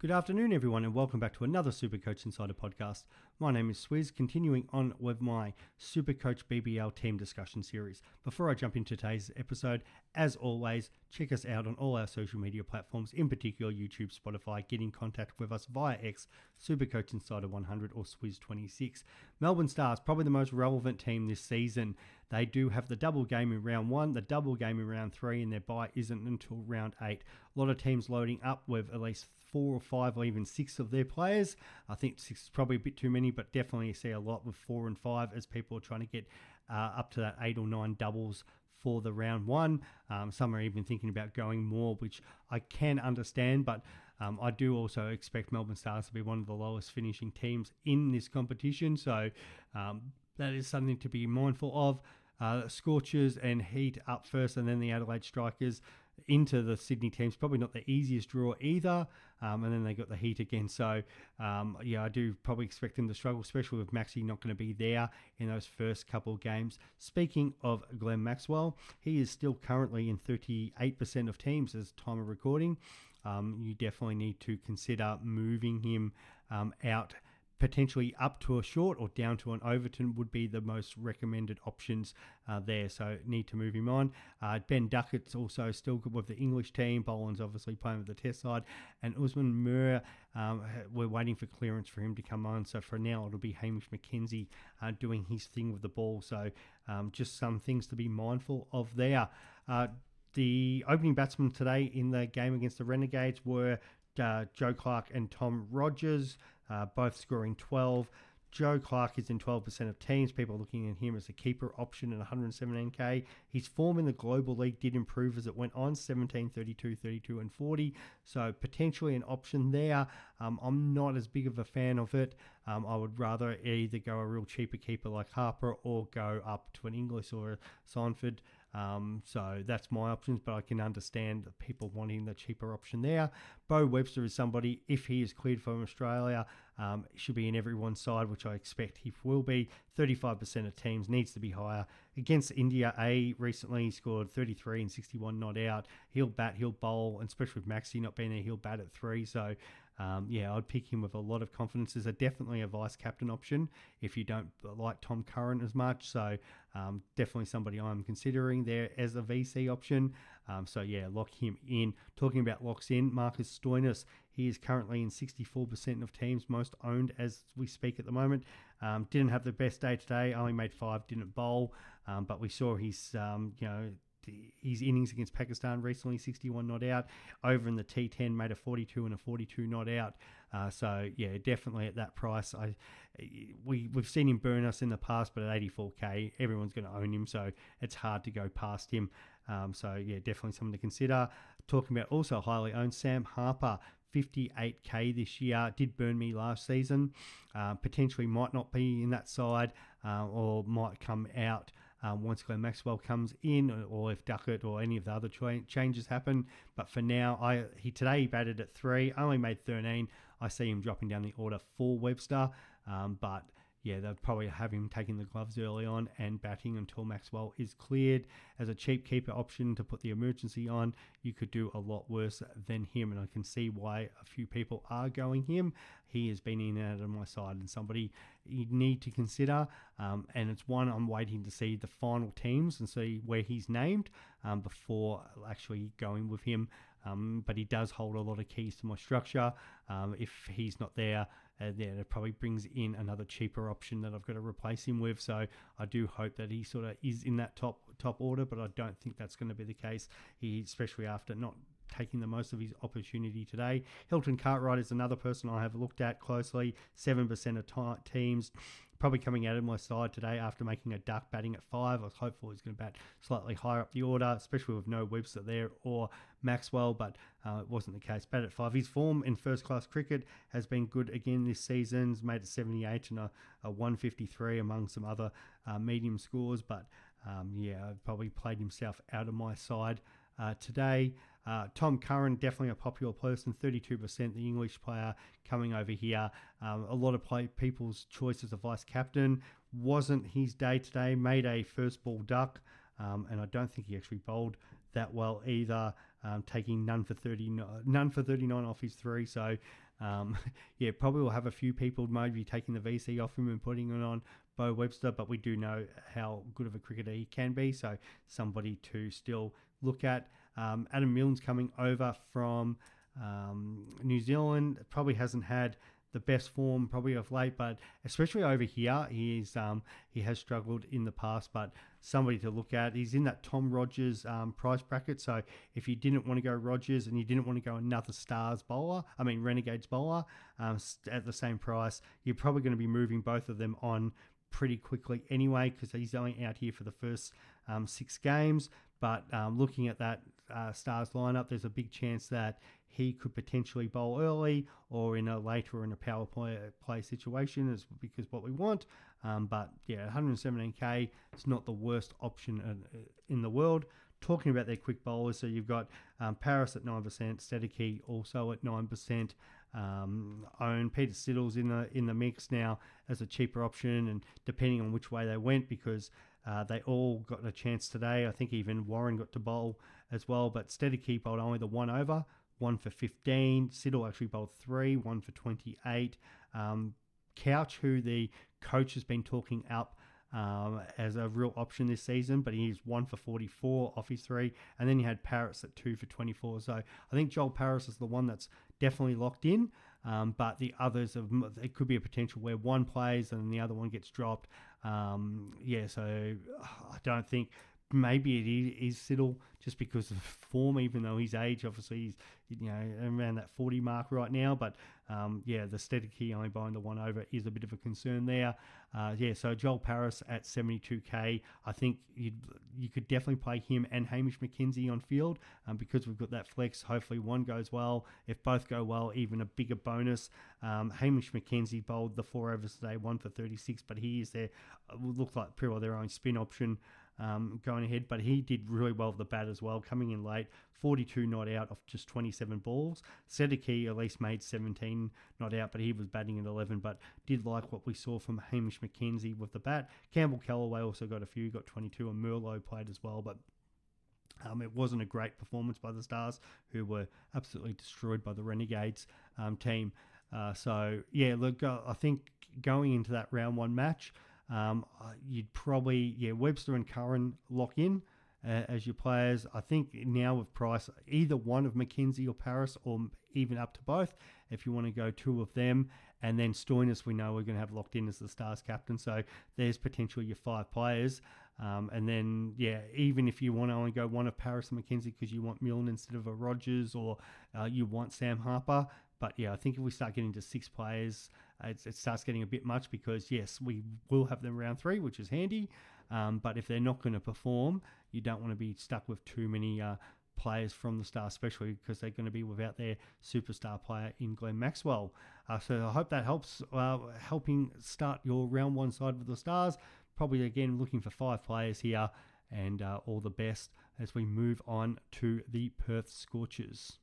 Good afternoon, everyone, and welcome back to another Supercoach Insider podcast. My name is Swizz, continuing on with my Supercoach BBL team discussion series. Before I jump into today's episode, as always, check us out on all our social media platforms, in particular YouTube, Spotify. Get in contact with us via X, Supercoach Insider 100 or Swizz26. Melbourne Stars, probably the most relevant team this season. They do have the double game in round 1, the double game in round 3, and their bye isn't until round 8. A lot of teams loading up with at least 4 or 5 or even 6 of their players. I think 6 is probably a bit too many, but definitely see a lot with 4 and 5 as people are trying to get up to that 8 or 9 doubles for the round 1. Some are even thinking about going more, which I can understand, but I do also expect Melbourne Stars to be one of the lowest finishing teams in this competition, so that is something to be mindful of. Scorchers and Heat up first, and then the Adelaide Strikers into the Sydney teams. Probably not the easiest draw either, and then they got the Heat again. So I do probably expect them to struggle, especially with Maxi not going to be there in those first couple of games. Speaking of Glenn Maxwell, he is still currently in 38% of teams as time of recording. You definitely need to consider moving him out. Potentially up to a short or down to an Overton would be the most recommended options there. So need to move him on. Ben Duckett's also still good with the English team. Boland's obviously playing with the test side. And Usman Murr, we're waiting for clearance for him to come on. So for now, it'll be Hamish McKenzie doing his thing with the ball. So just some things to be mindful of there. The opening batsmen today in the game against the Renegades were Joe Clark and Tom Rogers, both scoring 12. Joe Clark is in 12% of teams. People are looking at him as a keeper option at 117k. His form in the Global League did improve as it went on, 17, 32, 32 and 40. So potentially an option there. I'm not as big of a fan of it. I would rather either go a real cheaper keeper like Harper or go up to an Inglis or a Seinfeld. So that's my options, but I can understand people wanting the cheaper option there. Bo Webster is somebody, if he is cleared from Australia, should be in everyone's side, which I expect he will be. 35% of teams, needs to be higher. Against India A recently, he scored 33 and 61 not out. He'll bat, he'll bowl, and especially with Maxi not being there, he'll bat at 3. So I'd pick him with a lot of confidence. There's definitely a vice captain option if you don't like Tom Curran as much. So definitely somebody I'm considering there as a VC option. Lock him in. Talking about locks in, Marcus Stoinis. He is currently in 64% of teams, most owned as we speak at the moment. Didn't have the best day today. Only made 5, didn't bowl. But we saw his innings against Pakistan recently, 61 not out. Over in the T10, made a 42 and a 42 not out. Definitely at that price. We've seen him burn us in the past, but at 84k, everyone's going to own him, so it's hard to go past him. Definitely something to consider. Talking about also highly owned, Sam Harper, 58k this year, did burn me last season. Potentially might not be in that side or might come out once Glenn Maxwell comes in, or if Duckett or any of the other changes happen. But for now, he batted at 3, only made 13. I see him dropping down the order for Webster, but they'll probably have him taking the gloves early on and batting until Maxwell is cleared. As a cheap keeper option to put the emergency on, you could do a lot worse than him, and I can see why a few people are going him. He has been in and out of my side and somebody you need to consider, and it's one I'm waiting to see the final teams and see where he's named before actually going with him. But he does hold a lot of keys to my structure. If he's not there, it probably brings in another cheaper option that I've got to replace him with. So I do hope that he sort of is in that top order, but I don't think that's going to be the case. Especially after not taking the most of his opportunity today. Hilton Cartwright is another person I have looked at closely. 7% of teams. Probably coming out of my side today after making a duck, batting at 5. I was hopeful he's going to bat slightly higher up the order, especially with no Webster there or Maxwell, but it wasn't the case. Bat at 5. His form in first-class cricket has been good again this season. He's made a 78 and a 153 among some other medium scores, but I've probably played himself out of my side today. Tom Curran, definitely a popular person, 32%, the English player coming over here. A lot of people's choice as a vice captain. Wasn't his day today, made a first ball duck, and I don't think he actually bowled that well either. taking none for 39 off his 3. So yeah, probably will have a few people maybe taking the VC off him and putting it on Bo Webster, but we do know how good of a cricketer he can be, so somebody to still look at. Adam Milne's coming over from New Zealand, probably hasn't had the best form probably of late, but especially over here, he has struggled in the past, but somebody to look at. He's in that Tom Rogers price bracket, so if you didn't want to go Rogers and you didn't want to go another Renegades bowler at the same price, you're probably going to be moving both of them on pretty quickly anyway, because he's only out here for the first 6 games. But looking at that Stars lineup, there's a big chance that he could potentially bowl early or in a later or in a power play situation, is because what we want. But yeah, 117k, it's not the worst option in the world. Talking about their quick bowlers, so you've got Paris at 9%, Stedeky also at 9%. Owen Peter Siddle's in the mix now as a cheaper option, and depending on which way they went, because they all got a chance today. I think even Warren got to bowl as well, but Stedeky bowled only the 1 over, 1 for 15. Siddle actually bowled 3, 1 for 28. Couch, who the coach has been talking up as a real option this season, but he's 1 for 44 off his 3. And then you had Paris at 2 for 24. So I think Joel Paris is the one that's definitely locked in. But the others, it could be a potential where one plays and the other one gets dropped. So I don't think. Maybe it is Siddle just because of form, even though his age, obviously he's around that 40 mark right now. But the Stedeky only buying the 1 over is a bit of a concern there. So Joel Paris at 72k, I think you could definitely play him and Hamish McKenzie on field because we've got that flex. Hopefully one goes well. If both go well, even a bigger bonus. Hamish McKenzie bowled the 4 overs today, 1 for 36, but he is there. Looked like pretty well their own spin option. Going ahead, but he did really well with the bat as well, coming in late, 42 not out of just 27 balls. Stedeky at least made 17 not out, but he was batting at 11, but did like what we saw from Hamish McKenzie with the bat. Campbell Callaway also got a few, got 22, and Merlot played as well, but it wasn't a great performance by the Stars, who were absolutely destroyed by the Renegades team. I think going into that round 1 match, you'd probably, Webster and Curran lock in as your players. I think now with price, either one of McKenzie or Paris, or even up to both, if you want to go 2 of them. And then Stoinis, we know we're going to have locked in as the Stars captain. So there's potentially your 5 players. And then, even if you want to only go 1 of Paris and McKenzie because you want Milne instead of a Rogers, or you want Sam Harper. But I think if we start getting to 6 players, it starts getting a bit much, because yes, we will have them round 3, which is handy. But if they're not going to perform, you don't want to be stuck with too many players from the Stars, especially because they're going to be without their superstar player in Glenn Maxwell. So I hope that helps helping start your round 1 side with the Stars. Probably again looking for 5 players here, and all the best as we move on to the Perth Scorchers.